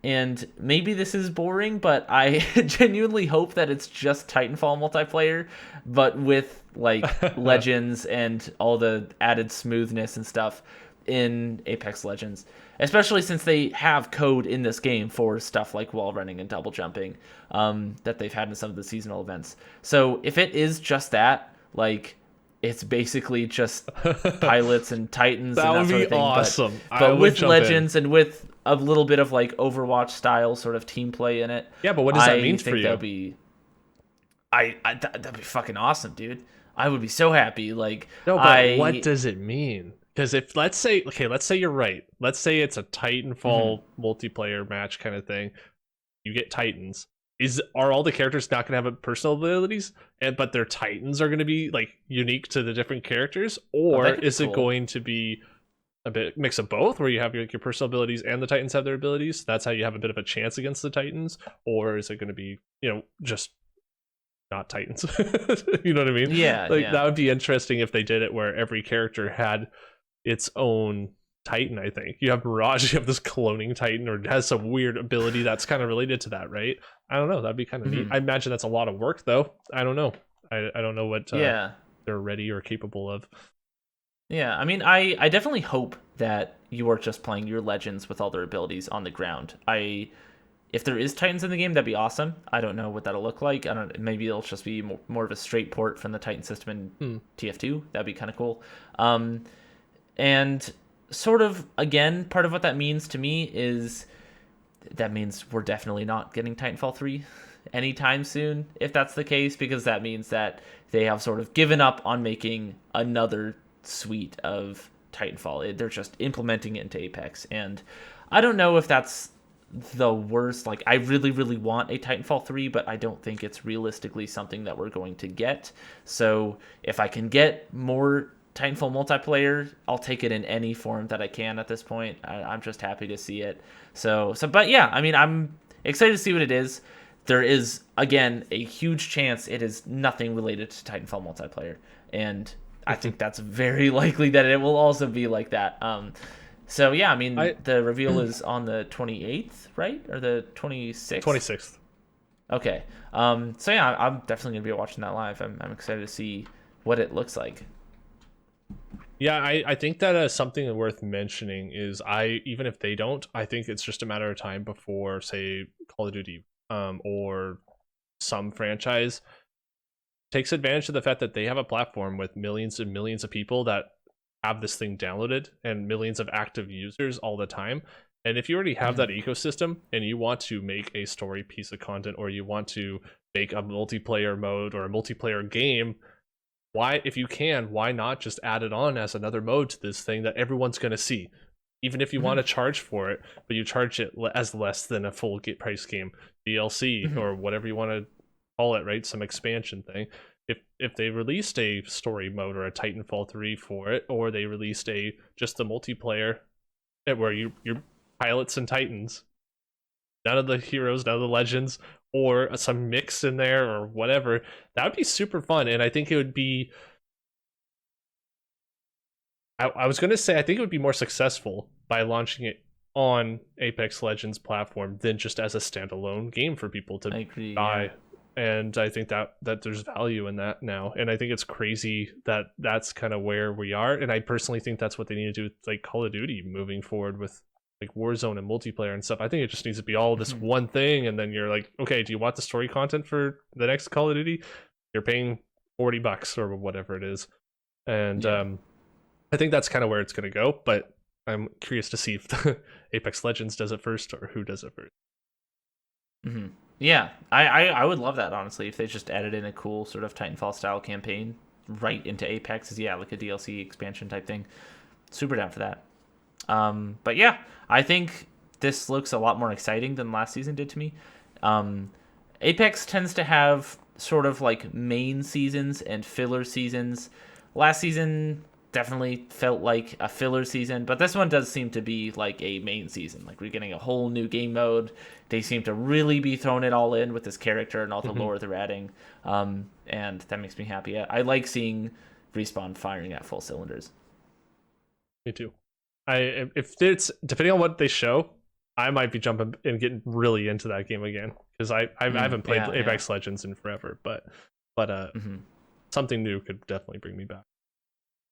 and maybe this is boring, but I genuinely hope that it's just Titanfall multiplayer, but with like Legends and all the added smoothness and stuff in Apex Legends. Especially since they have code in this game for stuff like wall running and double jumping that they've had in some of the seasonal events. So if it is just that, like it's basically just pilots and Titans That and that would sort be of thing, awesome. but with Legends and with a little bit of like Overwatch style sort of team play in it. Yeah, but what does that mean for you? That'd be fucking awesome, dude. I would be so happy. Like, No, but what does it mean? Because if let's say you're right. Let's say it's a Titanfall multiplayer match kind of thing. You get Titans. Are all the characters not going to have personal abilities, but their Titans are going to be like unique to the different characters, or is it going to be a bit mix of both, where you have your personal abilities and the Titans have their abilities? That's how you have a bit of a chance against the Titans, or is it going to be just not Titans? You know what I mean? Yeah, that would be interesting if they did it where every character had its own Titan. I think you have Mirage, you have this cloning Titan, or has some weird ability that's kind of related to that, right? I don't know. That'd be kind of neat. I imagine that's a lot of work, though. I don't know. I don't know what they're ready or capable of. Yeah, I mean, I definitely hope that you are just playing your Legends with all their abilities on the ground. If there is Titans in the game, that'd be awesome. I don't know what that'll look like. Maybe it'll just be more of a straight port from the Titan system in TF2. That'd be kind of cool. And sort of, again, part of what that means to me is that means we're definitely not getting Titanfall 3 anytime soon, if that's the case, because that means that they have sort of given up on making another suite of Titanfall. They're just implementing it into Apex, and I don't know if that's the worst. Like, I really, really want a Titanfall 3, but I don't think it's realistically something that we're going to get. So if I can get more Titanfall multiplayer, I'll take it in any form that I can at this point. I'm just happy to see it. But yeah, I mean, I'm excited to see what it is. There is, again, a huge chance it is nothing related to Titanfall multiplayer, and I think that's very likely that it will also be like that. So yeah, I mean, the reveal is on the 28th, right? Or the 26th? 26th. Okay. So yeah, I'm definitely gonna be watching that live. I'm excited to see what it looks like. Yeah, I think that something worth mentioning is even if they don't, I think it's just a matter of time before, say, Call of Duty or some franchise takes advantage of the fact that they have a platform with millions and millions of people that have this thing downloaded and millions of active users all the time. And if you already have that ecosystem and you want to make a story piece of content, or you want to make a multiplayer mode or a multiplayer game, if you can, why not just add it on as another mode to this thing that everyone's going to see? Even if you want to charge for it, but you charge it as less than a full price game, DLC, or whatever you want to call it, right? Some expansion thing. If they released a story mode or a Titanfall 3 for it, or they released just the multiplayer where you're pilots and Titans, none of the heroes, none of the legends, or some mix in there or whatever, that would be super fun. And I think it would be, I was going to say, I think it would be more successful by launching it on Apex Legends platform than just as a standalone game for people to buy. Yeah. And I think that there's value in that now. And I think it's crazy that that's kind of where we are. And I personally think that's what they need to do with like Call of Duty moving forward with like Warzone and multiplayer and stuff. I think it just needs to be all this one thing. And then you're like, okay, do you want the story content for the next Call of Duty? You're paying $40 or whatever it is. And I think that's kind of where it's going to go. But I'm curious to see if Apex Legends does it first or who does it first. Yeah, I would love that, honestly, if they just added in a cool sort of Titanfall style campaign right into Apex. Yeah, like a DLC expansion type thing. Super down for that. But yeah, I think this looks a lot more exciting than last season did to me. Apex tends to have sort of like main seasons and filler seasons. Last season definitely felt like a filler season, but this one does seem to be like a main season. Like, we're getting a whole new game mode. They seem to really be throwing it all in with this character and all the lore they're adding, and that makes me happy. I like seeing Respawn firing at full cylinders. Me too. If it's depending on what they show, I might be jumping and getting really into that game again because I haven't played Yeah, Apex Legends in forever, but hmm something new could definitely bring me back.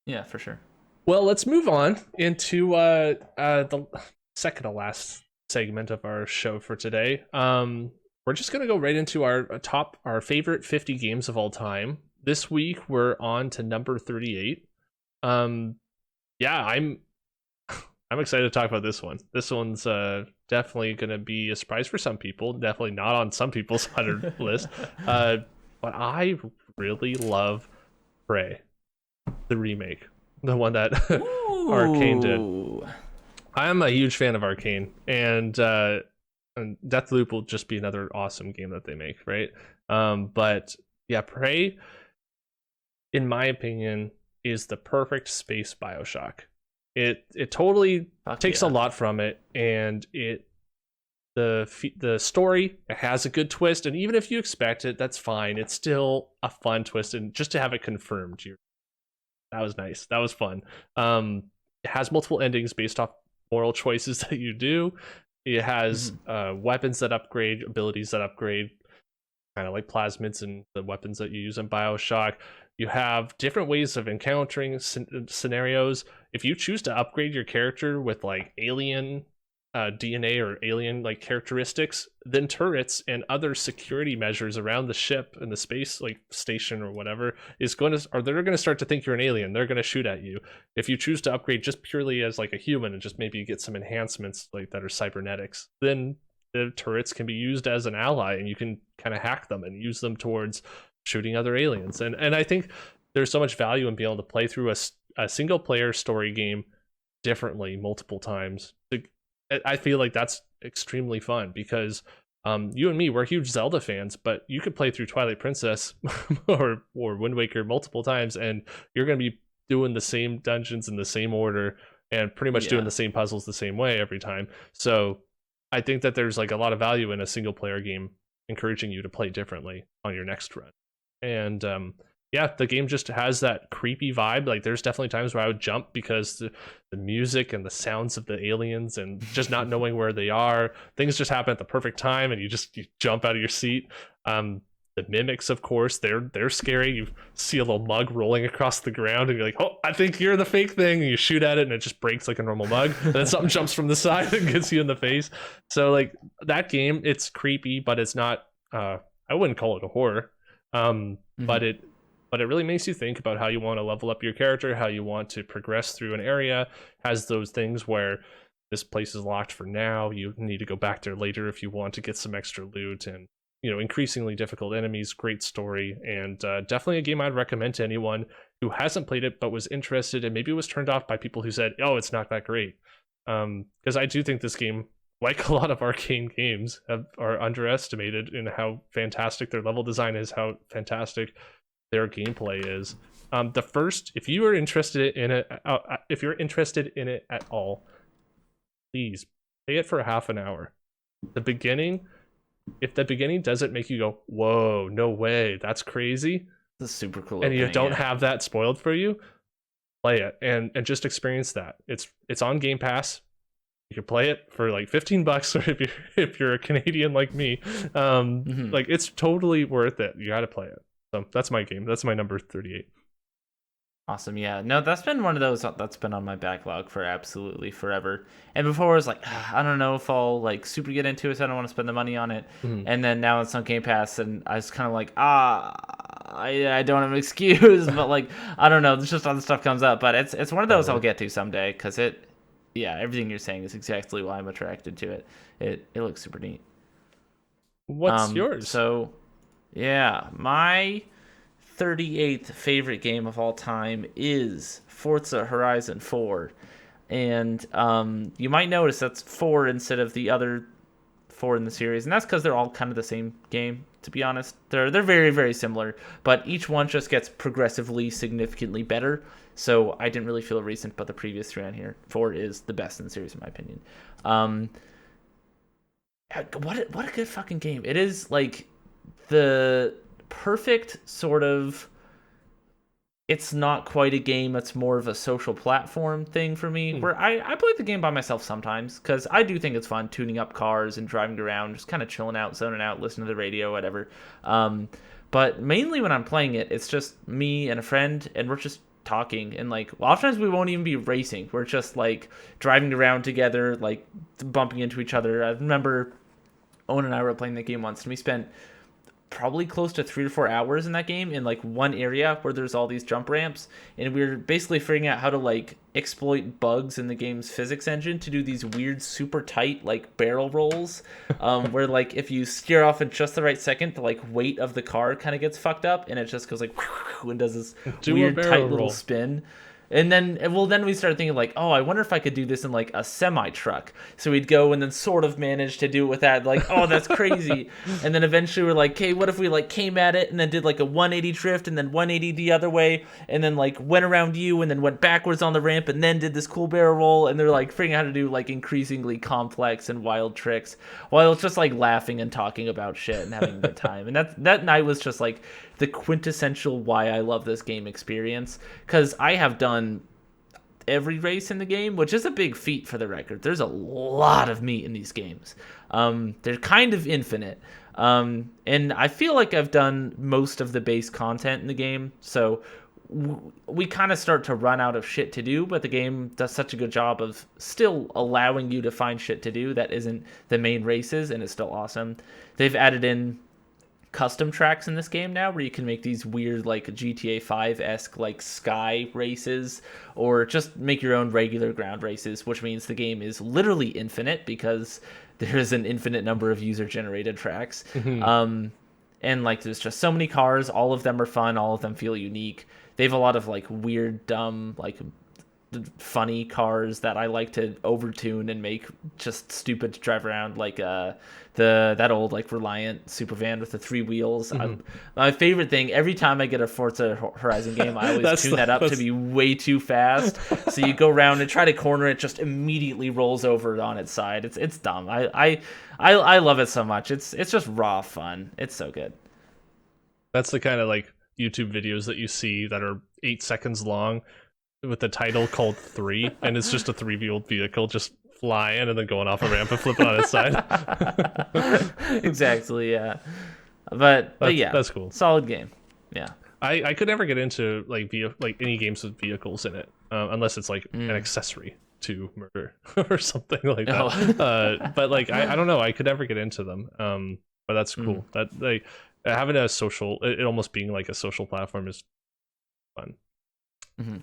Yeah, for sure. Well, let's move on into the second to last segment of our show for today. We're just gonna go right into our favorite 50 games of all time. This week we're on to number 38. Yeah, I'm excited to talk about this one. This one's definitely gonna be a surprise for some people. Definitely not on some people's 100 list. But I really love Prey, the remake, the one that Arcane did. Ooh. I'm a huge fan of Arcane, and Deathloop will just be another awesome game that they make, right? But yeah, Prey, in my opinion, is the perfect space Bioshock. It totally takes a lot from it, and the story, it has a good twist, and even if you expect it, that's fine. It's still a fun twist, and just to have it confirmed, that was nice. That was fun. It has multiple endings based off moral choices that you do. It has weapons that upgrade, abilities that upgrade, kind of like plasmids and the weapons that you use in Bioshock. You have different ways of encountering scenarios. If you choose to upgrade your character with like alien DNA or alien like characteristics, then turrets and other security measures around the ship and the space like station or whatever they're going to start to think you're an alien. They're going to shoot at you. If you choose to upgrade just purely as like a human and just maybe get some enhancements like that are cybernetics, then the turrets can be used as an ally, and you can kind of hack them and use them towards shooting other aliens. And I think there's so much value in being able to play through a single player story game differently multiple times. I feel like that's extremely fun because you and me, we're huge Zelda fans, but you could play through Twilight Princess or Wind Waker multiple times, and you're going to be doing the same dungeons in the same order and pretty much doing the same puzzles the same way every time. So I think that there's like a lot of value in a single player game encouraging you to play differently on your next run. And yeah, the game just has that creepy vibe. Like there's definitely times where I would jump because the music and the sounds of the aliens and just not knowing where they are, things just happen at the perfect time and you jump out of your seat. The mimics, of course, they're scary. You see a little mug rolling across the ground and you're like, oh, I think you're the fake thing, and you shoot at it and it just breaks like a normal mug. And then something jumps from the side and gets you in the face. So like that game, it's creepy, but it's not I wouldn't call it a horror. But it really makes you think about how you want to level up your character, how you want to progress through an area. Has those things where this place is locked for now, you need to go back there later if you want to get some extra loot, and increasingly difficult enemies. Great story, and definitely a game I'd recommend to anyone who hasn't played it but was interested and maybe was turned off by people who said, oh, it's not that great. Because I do think this game, like a lot of Arcane games, are underestimated in how fantastic their level design is, how fantastic their gameplay is. If you are interested in it, if you're interested in it at all, please play it for half an hour. If the beginning doesn't make you go, whoa, no way, that's crazy, It's a super cool. and you opening, don't have that spoiled for you, play it and just experience that. It's on Game Pass. You can play it for like $15, or if you're a Canadian like me, like it's totally worth it. You got to play it. So that's my game. That's my number 38. Awesome. Yeah. No, that's been one of those that's been on my backlog for absolutely forever. And before I was like, I don't know if I'll like super get into it, so I don't want to spend the money on it. And then now it's on Game Pass, and I was kind of like, I don't have an excuse, but like, I don't know. There's just other stuff comes up, but it's one of those I'll get to someday, because everything you're saying is exactly why I'm attracted to it. It looks super neat. What's yours? So, yeah, my 38th favorite game of all time is Forza Horizon 4. And you might notice that's 4 instead of the other 4 in the series. And that's because they're all kind of the same game, to be honest. They're very, very similar. But each one just gets progressively significantly better. So I didn't really feel a reason to put the previous 3 on here. 4 is the best in the series, in my opinion. What a good fucking game. It is like the perfect sort of it's not quite a game. It's more of a social platform thing for me, where I play the game by myself sometimes because I do think it's fun tuning up cars and driving around, just kind of chilling out, zoning out, listening to the radio, whatever. But mainly when I'm playing it, it's just me and a friend, and we're just talking. And like, oftentimes we won't even be racing. We're just like driving around together, like bumping into each other. I remember Owen and I were playing that game once, and we spent probably close to 3 to 4 hours in that game in like one area where there's all these jump ramps, and we were basically figuring out how to like exploit bugs in the game's physics engine to do these weird super tight like barrel rolls, where like if you steer off at just the right second, the like weight of the car kind of gets fucked up, and it just goes like and does this weird tight little spin. And then we started thinking like, oh, I wonder if I could do this in like a semi truck. So we'd go and then sort of manage to do it with that. Like, oh, that's crazy. And then eventually we're like, okay, what if we like came at it and then did like a 180 drift and then 180 the other way and then like went around you and then went backwards on the ramp and then did this cool barrel roll. And they're like figuring out how to do like increasingly complex and wild tricks while it's just like laughing and talking about shit and having a good time. And that night was just like the quintessential why I love this game experience, because I have done every race in the game, which is a big feat for the record. There's a lot of meat in these games. They're kind of infinite. And I feel like I've done most of the base content in the game, so we kind of start to run out of shit to do, but the game does such a good job of still allowing you to find shit to do that isn't the main races, and it's still awesome. They've added in custom tracks in this game now where you can make these weird like GTA 5-esque like sky races, or just make your own regular ground races, which means the game is literally infinite because there's an infinite number of user generated tracks. And like there's just so many cars, all of them are fun, all of them feel unique. They have a lot of like weird, dumb, like funny cars that I like to overtune and make just stupid to drive around, like that old like Reliant super van with the 3 wheels. My favorite thing, every time I get a Forza Horizon game, I always tune that up to be way too fast. So you go around and try to corner it, just immediately rolls over on its side. It's dumb. I love it so much. It's just raw fun. It's so good. That's the kind of like YouTube videos that you see that are 8 seconds long with the title called 3, and it's just a 3-wheeled vehicle just flying and then going off a ramp and flipping on its side. Exactly, yeah. But yeah, that's cool. Solid game. Yeah. I could never get into like any games with vehicles in it, unless it's like an accessory to murder or something like that. But like I don't know, I could never get into them. But that's cool. That like having a social, it almost being like a social platform is fun.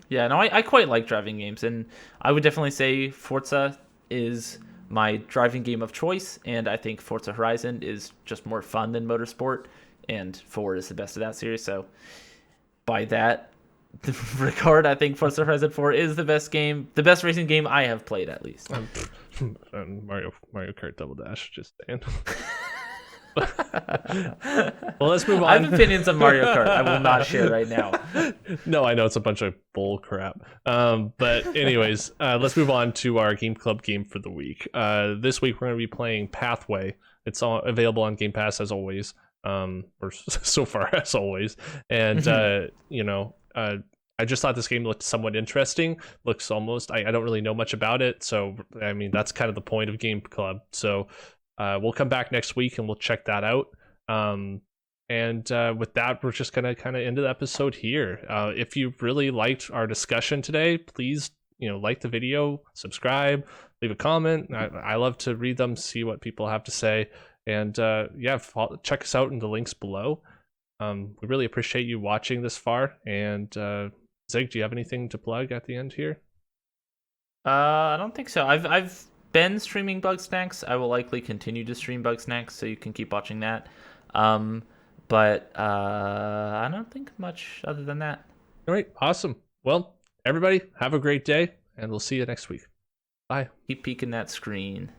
Yeah, no, I quite like driving games, and I would definitely say Forza is my driving game of choice, and I think Forza Horizon is just more fun than Motorsport, and 4 is the best of that series. So by that regard, I think Forza Horizon 4 is the best racing game I have played, at least. Mario Kart Double Dash, just saying. Well, let's move on. I have opinions on Mario Kart. I will not share right now. No, I know it's a bunch of bull crap. But anyways, let's move on to our Game Club game for the week. This week we're going to be playing Pathway. It's all available on Game Pass as always, or so far as always. And I just thought this game looked somewhat interesting. Looks almost. I don't really know much about it, so I mean that's kind of the point of Game Club. So. We'll come back next week and we'll check that out. And with that, we're just going to kind of end the episode here. If you really liked our discussion today, please, like the video, subscribe, leave a comment. I love to read them, see what people have to say. And check us out in the links below. We really appreciate you watching this far. And Zig, do you have anything to plug at the end here? I don't think so. I've been streaming Bug Snacks. I will likely continue to stream Bug Snacks, so you can keep watching that. But I don't think much other than that. All right, awesome. Well, everybody, have a great day, and we'll see you next week. Bye. Keep peeking that screen.